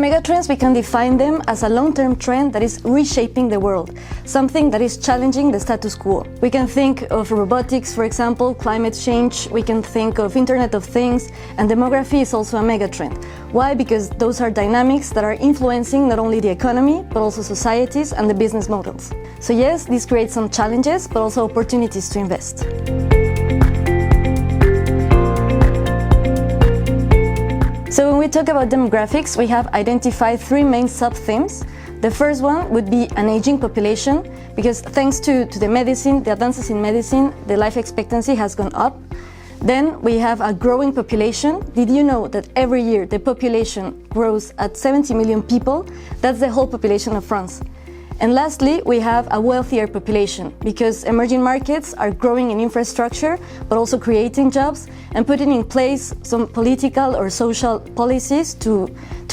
megatrends, we can define them as a long-term trend that is reshaping the world, something that is challenging the status quo. We can think of robotics, for example, climate change, we can think of Internet of Things, and demography is also a megatrend. Why? Because those are dynamics that are influencing not only the economy, but also societies and the business models. So yes, this creates some challenges, but also opportunities to invest. So when we talk about demographics, we have identified three main sub-themes. The first one would be an aging population, because thanks to the medicine, the advances in medicine, the life expectancy has gone up. Then we have a growing population. Did you know that every year the population grows at 70 million people? That's the whole population of France. And lastly, we have a wealthier population, because emerging markets are growing in infrastructure, but also creating jobs and putting in place some political or social policies to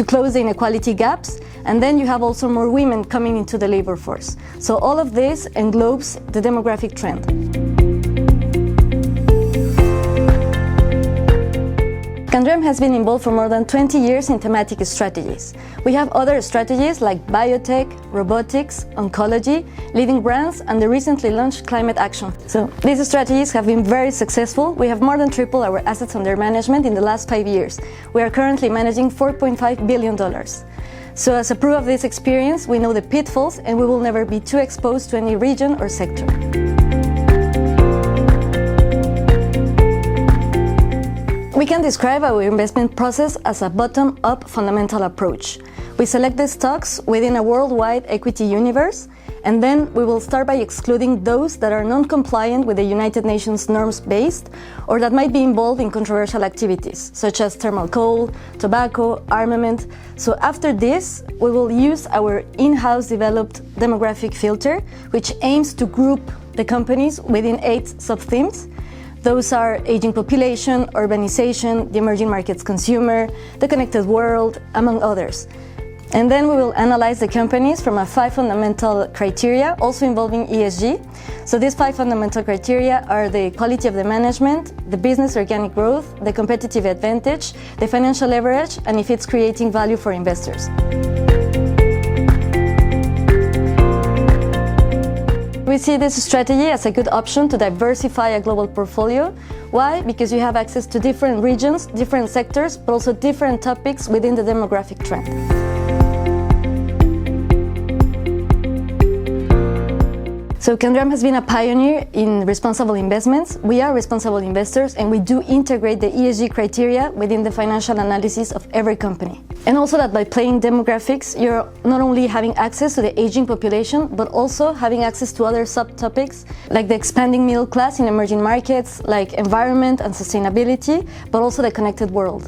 close the inequality gaps. And then you have also more women coming into the labor force. So all of this englobes the demographic trend. Candriam has been involved for more than 20 years in thematic strategies. We have other strategies like biotech, robotics, oncology, leading brands, and the recently launched climate action. So these strategies have been very successful. We have more than tripled our assets under management in the last 5 years. We are currently managing $4.5 billion. So as a proof of this experience, we know the pitfalls and we will never be too exposed to any region or sector. We can describe our investment process as a bottom-up fundamental approach. We select the stocks within a worldwide equity universe, and then we will start by excluding those that are non-compliant with the United Nations norms-based or that might be involved in controversial activities, such as thermal coal, tobacco, armament. So after this, we will use our in-house developed demographic filter, which aims to group the companies within 8 sub-themes. Those are aging population, urbanization, the emerging markets consumer, the connected world, among others. And then we will analyze the companies from 5 fundamental criteria, also involving ESG. So these 5 fundamental criteria are the quality of the management, the business organic growth, the competitive advantage, the financial leverage, and if it's creating value for investors. We see this strategy as a good option to diversify a global portfolio. Why? Because you have access to different regions, different sectors, but also different topics within the demographic trend. So Candriam has been a pioneer in responsible investments. We are responsible investors and we do integrate the ESG criteria within the financial analysis of every company. And also that by playing demographics, you're not only having access to the aging population, but also having access to other subtopics like the expanding middle class in emerging markets, like environment and sustainability, but also the connected world.